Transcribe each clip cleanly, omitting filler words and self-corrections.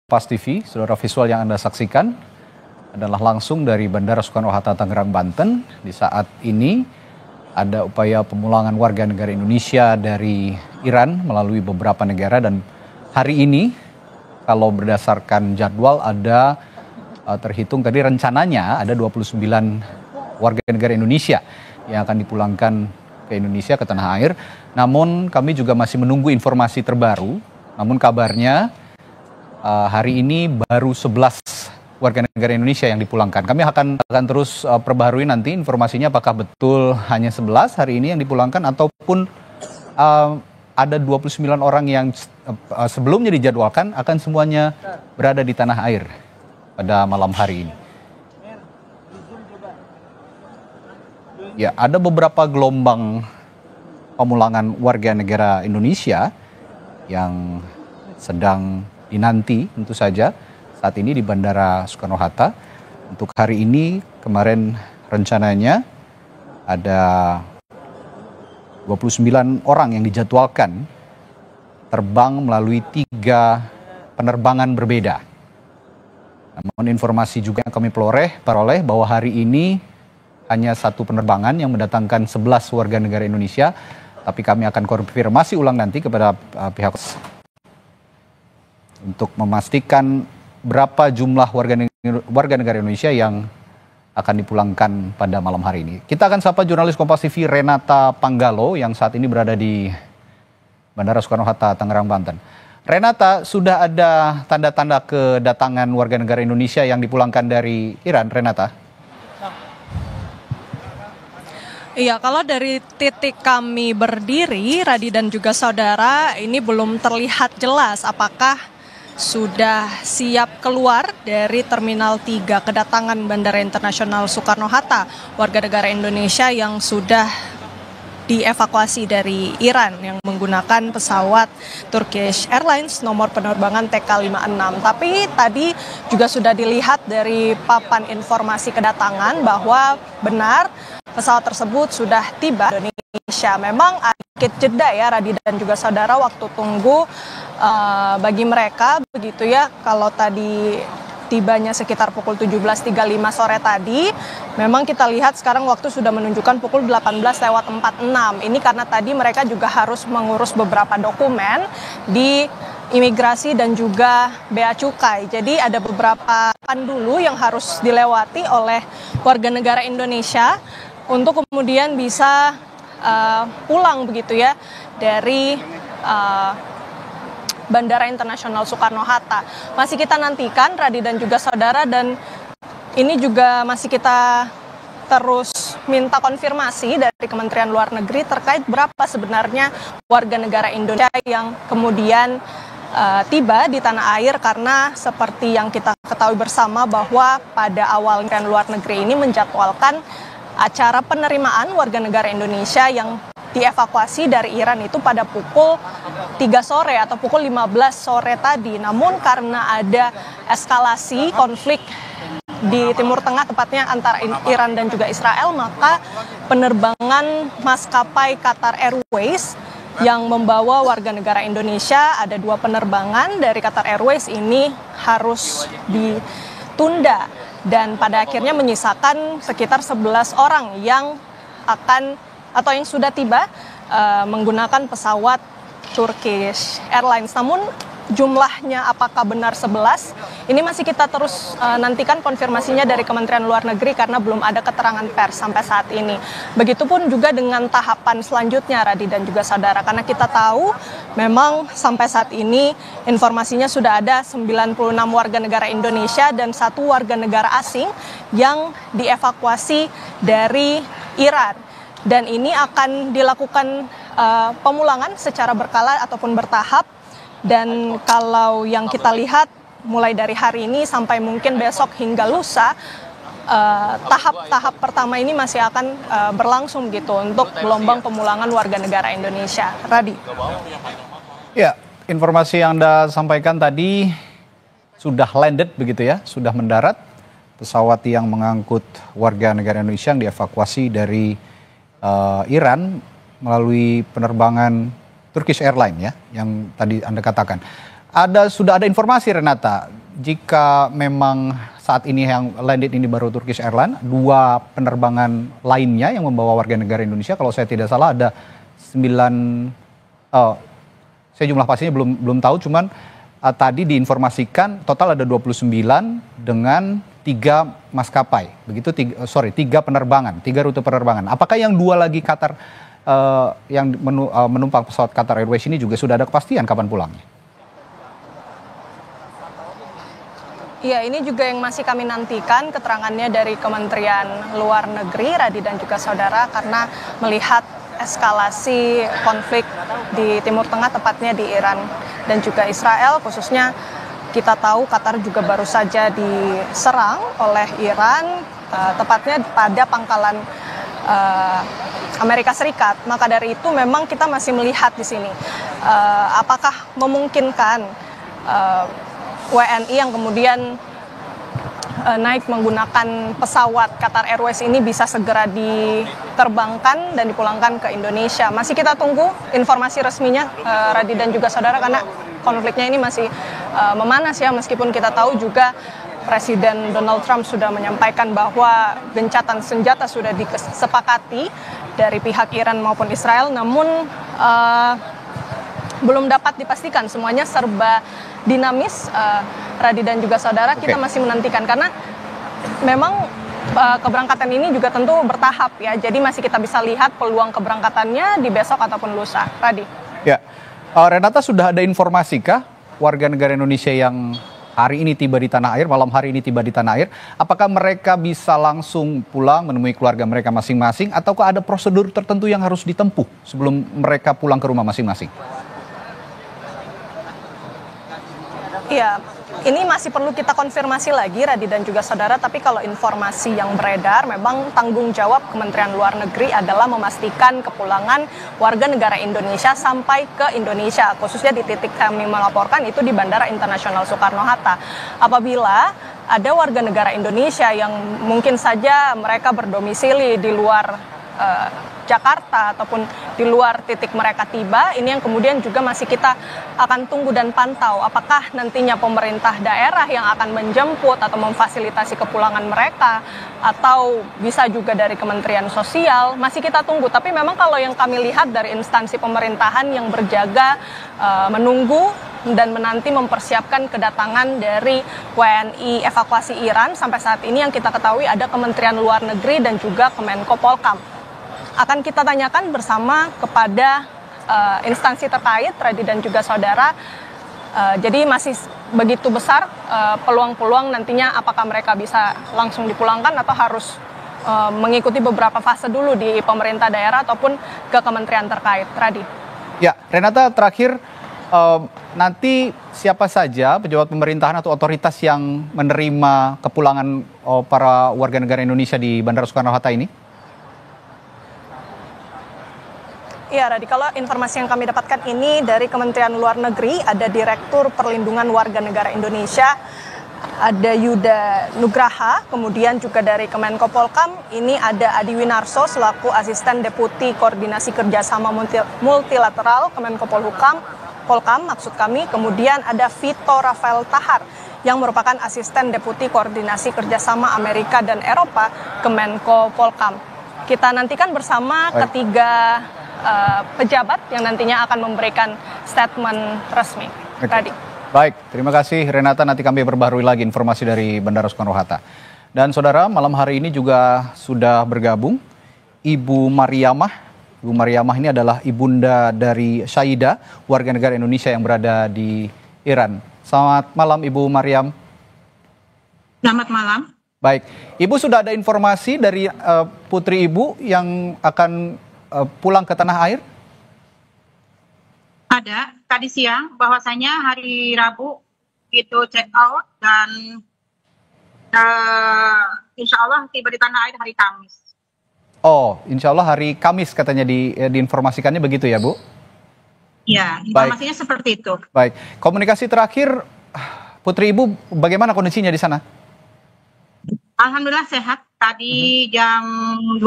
Kompas TV, saudara, visual yang Anda saksikan adalah langsung dari Bandara Soekarno-Hatta, Tangerang, Banten. Di saat ini ada upaya pemulangan warga negara Indonesia dari Iran melalui beberapa negara, dan hari ini kalau berdasarkan jadwal ada terhitung tadi rencananya ada 29 warga negara Indonesia yang akan dipulangkan ke Indonesia, ke tanah air. Namun kami juga masih menunggu informasi terbaru. Namun kabarnya hari ini baru 11 warga negara Indonesia yang dipulangkan. Kami akan terus perbaharui nanti informasinya apakah betul hanya 11 hari ini yang dipulangkan ataupun ada 29 orang yang sebelumnya dijadwalkan akan semuanya berada di tanah air pada malam hari ini. Ya, ada beberapa gelombang pemulangan warga negara Indonesia yang sedang dinanti tentu saja saat ini di Bandara Soekarno-Hatta. Untuk hari ini kemarin rencananya ada 29 orang yang dijadwalkan terbang melalui 3 penerbangan berbeda. Namun informasi juga yang kami peroleh bahwa hari ini hanya 1 penerbangan yang mendatangkan 11 warga negara Indonesia, tapi kami akan konfirmasi ulang nanti kepada pihak untuk memastikan berapa jumlah warga negara Indonesia yang akan dipulangkan pada malam hari ini. Kita akan sapa jurnalis Kompas TV Renata Panggalo yang saat ini berada di Bandara Soekarno-Hatta, Tangerang, Banten. Renata, sudah ada tanda-tanda kedatangan warga negara Indonesia yang dipulangkan dari Iran, Renata? Iya, kalau dari titik kami berdiri, Radi dan juga saudara, ini belum terlihat jelas apakah sudah siap keluar dari Terminal 3 kedatangan Bandara Internasional Soekarno-Hatta warga negara Indonesia yang sudah dievakuasi dari Iran yang menggunakan pesawat Turkish Airlines nomor penerbangan TK56. Tapi tadi juga sudah dilihat dari papan informasi kedatangan bahwa benar pesawat tersebut sudah tiba di Indonesia. Memang sedikit jeda ya Radi dan juga saudara waktu tunggu bagi mereka begitu ya. Kalau tadi tibanya sekitar pukul 17.35 sore tadi, memang kita lihat sekarang waktu sudah menunjukkan pukul 18:46. Ini karena tadi mereka juga harus mengurus beberapa dokumen di imigrasi dan juga bea cukai. Jadi ada beberapa dulu yang harus dilewati oleh warga negara Indonesia untuk kemudian bisa pulang begitu ya dari Bandara Internasional Soekarno-Hatta. Masih kita nantikan Radi dan juga saudara, dan ini juga masih kita terus minta konfirmasi dari Kementerian Luar Negeri terkait berapa sebenarnya warga negara Indonesia yang kemudian tiba di tanah air, karena seperti yang kita ketahui bersama bahwa pada awal Kementerian Luar Negeri ini menjadwalkan acara penerimaan warga negara Indonesia yang dievakuasi dari Iran itu pada pukul 3 sore atau pukul 15 sore tadi. Namun karena ada eskalasi konflik di Timur Tengah, tepatnya antara Iran dan juga Israel, maka penerbangan maskapai Qatar Airways yang membawa warga negara Indonesia, ada 2 penerbangan dari Qatar Airways ini harus ditunda, dan pada akhirnya menyisakan sekitar 11 orang yang akan atau yang sudah tiba menggunakan pesawat Turkish Airlines. Namun jumlahnya apakah benar 11? Ini masih kita terus nantikan konfirmasinya dari Kementerian Luar Negeri karena belum ada keterangan pers sampai saat ini. Begitupun juga dengan tahapan selanjutnya Radi dan juga saudara, karena kita tahu memang sampai saat ini informasinya sudah ada 96 warga negara Indonesia dan 1 warga negara asing yang dievakuasi dari Iran. Dan ini akan dilakukan pemulangan secara berkala ataupun bertahap. Dan kalau yang kita lihat mulai dari hari ini sampai mungkin besok hingga lusa, tahap-tahap pertama ini masih akan berlangsung gitu untuk gelombang pemulangan warga negara Indonesia. Radi. Ya, informasi yang Anda sampaikan tadi sudah landed begitu ya, sudah mendarat pesawat yang mengangkut warga negara Indonesia yang dievakuasi dari Iran melalui penerbangan Turkish Airlines ya, yang tadi Anda katakan. sudah ada informasi Renata, jika memang saat ini yang landed ini baru Turkish Airlines, 2 penerbangan lainnya yang membawa warga negara Indonesia, kalau saya tidak salah ada 9, saya jumlah pastinya belum tahu, cuman tadi diinformasikan total ada 29 dengan 3 maskapai, begitu 3 penerbangan, 3 rute penerbangan. Apakah yang 2 lagi Qatar yang menumpang pesawat Qatar Airways ini juga sudah ada kepastian kapan pulangnya? Iya, ini juga yang masih kami nantikan keterangannya dari Kementerian Luar Negeri, Radi dan juga saudara, karena melihat eskalasi konflik di Timur Tengah, tepatnya di Iran dan juga Israel, khususnya kita tahu Qatar juga baru saja diserang oleh Iran, tepatnya pada pangkalan Amerika Serikat. Maka dari itu memang kita masih melihat di sini apakah memungkinkan WNI yang kemudian naik menggunakan pesawat Qatar Airways ini bisa segera diterbangkan dan dipulangkan ke Indonesia. Masih kita tunggu informasi resminya, Radi dan juga saudara, karena konfliknya ini masih memanas ya, meskipun kita tahu juga Presiden Donald Trump sudah menyampaikan bahwa gencatan senjata sudah disepakati dari pihak Iran maupun Israel, namun belum dapat dipastikan, semuanya serba dinamis, Radi dan juga saudara. Kita masih menantikan karena memang keberangkatan ini juga tentu bertahap ya, jadi masih kita bisa lihat peluang keberangkatannya di besok ataupun lusa. Radi. Ya, Renata, sudah ada informasikah warga negara Indonesia yang hari ini tiba di tanah air, malam hari ini tiba di tanah air, apakah mereka bisa langsung pulang menemui keluarga mereka masing-masing, ataukah ada prosedur tertentu yang harus ditempuh sebelum mereka pulang ke rumah masing-masing? Iya, ini masih perlu kita konfirmasi lagi, Radi dan juga saudara, tapi kalau informasi yang beredar, memang tanggung jawab Kementerian Luar Negeri adalah memastikan kepulangan warga negara Indonesia sampai ke Indonesia, khususnya di titik kami melaporkan itu di Bandara Internasional Soekarno-Hatta. Apabila ada warga negara Indonesia yang mungkin saja mereka berdomisili di luar Jakarta ataupun di luar titik mereka tiba, ini yang kemudian juga masih kita akan tunggu dan pantau apakah nantinya pemerintah daerah yang akan menjemput atau memfasilitasi kepulangan mereka, atau bisa juga dari Kementerian Sosial, masih kita tunggu. Tapi memang kalau yang kami lihat dari instansi pemerintahan yang berjaga menunggu dan menanti mempersiapkan kedatangan dari WNI evakuasi Iran, sampai saat ini yang kita ketahui ada Kementerian Luar Negeri dan juga Kemenko Polkam. Akan kita tanyakan bersama kepada instansi terkait, Radi dan juga saudara. Jadi masih begitu besar peluang-peluang nantinya, apakah mereka bisa langsung dipulangkan atau harus mengikuti beberapa fase dulu di pemerintah daerah ataupun ke kementerian terkait. Radi. Ya, Renata, terakhir nanti siapa saja pejabat pemerintahan atau otoritas yang menerima kepulangan para warga negara Indonesia di Bandara Soekarno-Hatta ini? Ya, Radi, kalau informasi yang kami dapatkan ini dari Kementerian Luar Negeri, ada Direktur Perlindungan Warga Negara Indonesia, ada Yuda Nugraha, kemudian juga dari Kemenko Polkam, ini ada Adi Winarso selaku Asisten Deputi Koordinasi Kerjasama Multilateral Kemenko Polkam maksud kami, kemudian ada Vito Rafael Tahar yang merupakan Asisten Deputi Koordinasi Kerjasama Amerika dan Eropa Kemenko Polkam. Kita nantikan bersama ketiga pejabat yang nantinya akan memberikan statement resmi. Tadi. Baik, terima kasih Renata. Nanti kami perbarui lagi informasi dari Bandara Soekarno-Hatta. Dan saudara, malam hari ini juga sudah bergabung Ibu Mariamah. Ibu Mariamah ini adalah ibunda dari Syahida, warga negara Indonesia yang berada di Iran. Selamat malam Ibu Mariam. Selamat malam. Baik, Ibu sudah ada informasi dari putri Ibu yang akan pulang ke tanah air? Ada tadi siang, bahwasanya hari Rabu itu check out dan insya Allah tiba di tanah air hari Kamis. Oh, insya Allah hari Kamis katanya diinformasikannya begitu ya Bu? Ya, informasinya seperti itu. Baik, komunikasi terakhir putri Ibu bagaimana kondisinya di sana? Alhamdulillah sehat. Tadi jam 12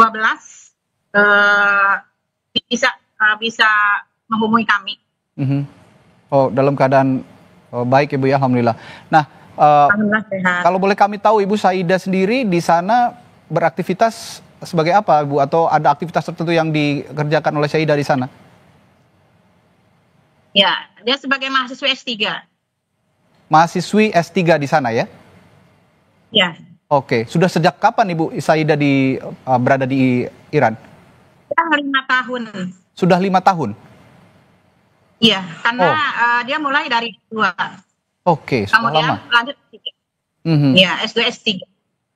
bisa menghubungi kami. Oh, dalam keadaan Oh, baik Ibu ya, alhamdulillah. Nah, Alhamdulillah sehat. kalau boleh kami tahu Ibu Saida sendiri di sana beraktivitas sebagai apa Ibu, atau ada aktivitas tertentu yang dikerjakan oleh Saida di sana? Ya, dia sebagai mahasiswa S3. Mahasiswi S3 di sana ya? Ya, Oke, sudah sejak kapan Ibu Saida berada di Iran? dia 5 tahun. Sudah 5 tahun? Iya, karena dia mulai dari 2. Oke, sudah Kemudian lama. lanjut S3. Mhm. Ya, S2, S3.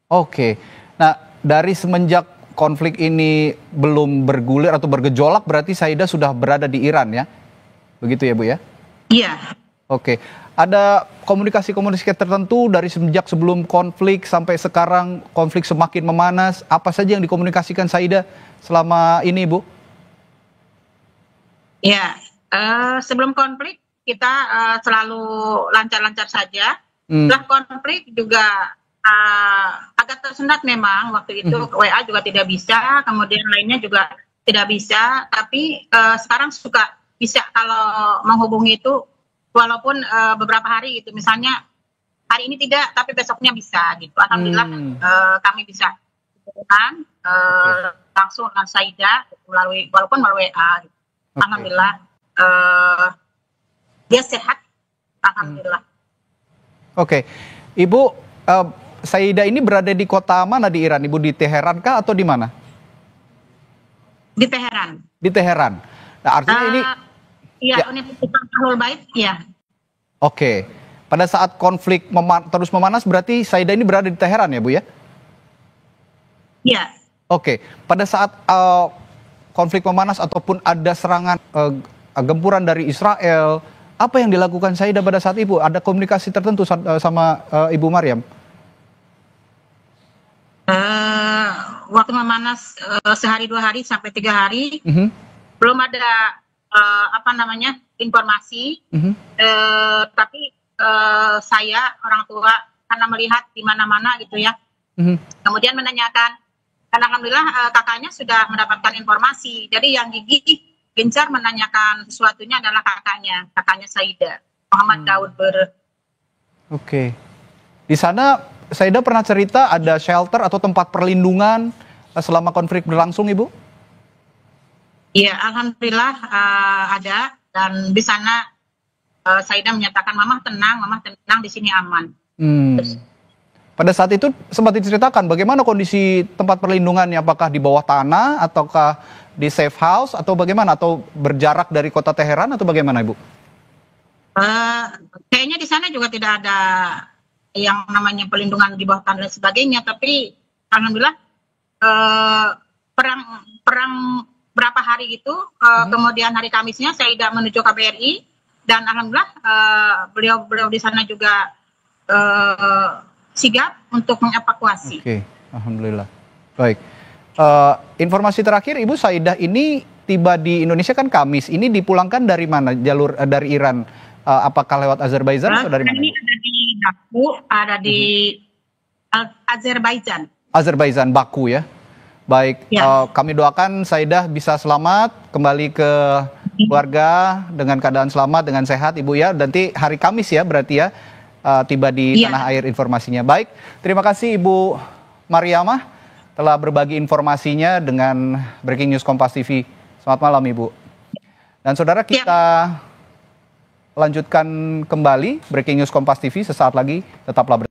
Oke, nah dari semenjak konflik ini belum bergulir atau bergejolak, berarti Saida sudah berada di Iran ya? Begitu ya Bu ya? Iya. Oke, ada komunikasi-komunikasi tertentu dari semenjak sebelum konflik sampai sekarang konflik semakin memanas, apa saja yang dikomunikasikan Saida selama ini Bu? Ya, sebelum konflik kita selalu lancar-lancar saja. Setelah konflik juga agak tersendat memang waktu itu. WA juga tidak bisa, kemudian lainnya juga tidak bisa. Tapi sekarang suka bisa kalau menghubungi itu, walaupun beberapa hari gitu. Misalnya hari ini tidak, tapi besoknya bisa gitu. Alhamdulillah kami bisa hubungan langsung dengan Saida walaupun melalui WA. Gitu. Okay. Alhamdulillah dia sehat. Alhamdulillah. Oke, Ibu Saida ini berada di kota mana di Iran? Ibu di Teheran kah atau di mana? Di Teheran. Di Teheran. Nah, artinya ini Iya, ya. Universitas Ahlul Bait, iya. Oke. Pada saat konflik terus memanas berarti Saida ini berada di Teheran ya, Bu ya? Iya. Oke. Pada saat konflik memanas ataupun ada serangan gempuran dari Israel, apa yang dilakukan Saida pada saat itu? Ada komunikasi tertentu sama Ibu Maryam? Waktu memanas sehari 2 hari sampai 3 hari, belum ada informasi. Tapi saya orang tua karena melihat di mana-mana gitu ya, kemudian menanyakan. Dan alhamdulillah kakaknya sudah mendapatkan informasi. Jadi yang gigih gencar menanyakan sesuatunya adalah kakaknya Saida, Muhammad Daud Ber. Oke. Di sana Saida pernah cerita ada shelter atau tempat perlindungan selama konflik berlangsung, Ibu? Iya, alhamdulillah ada, dan di sana Saida menyatakan Mama tenang di sini aman. Pada saat itu sempat diceritakan bagaimana kondisi tempat perlindungannya, apakah di bawah tanah ataukah di safe house atau bagaimana, atau berjarak dari kota Teheran atau bagaimana Ibu? Kayaknya di sana juga tidak ada yang namanya perlindungan di bawah tanah dan sebagainya, tapi alhamdulillah perang berapa hari itu, kemudian hari Kamisnya Saida menuju KBRI, dan alhamdulillah beliau di sana juga sigap untuk mengevakuasi. Oke, alhamdulillah. Baik. Informasi terakhir, Ibu, Saida ini tiba di Indonesia kan Kamis. Ini dipulangkan dari mana? Jalur dari Iran? Apakah lewat Azerbaijan atau dari mana? Ini ada di Baku, ada di Azerbaijan. Azerbaijan, Baku ya. Baik, Ya. Kami doakan Saida bisa selamat kembali ke keluarga dengan keadaan selamat, dengan sehat, Ibu ya. Nanti hari Kamis ya berarti ya. Tiba di tanah air informasinya. Baik, terima kasih Ibu Mariamah telah berbagi informasinya dengan Breaking News Kompas TV. Selamat malam Ibu. Dan saudara, kita lanjutkan kembali Breaking News Kompas TV sesaat lagi, tetaplah bersama.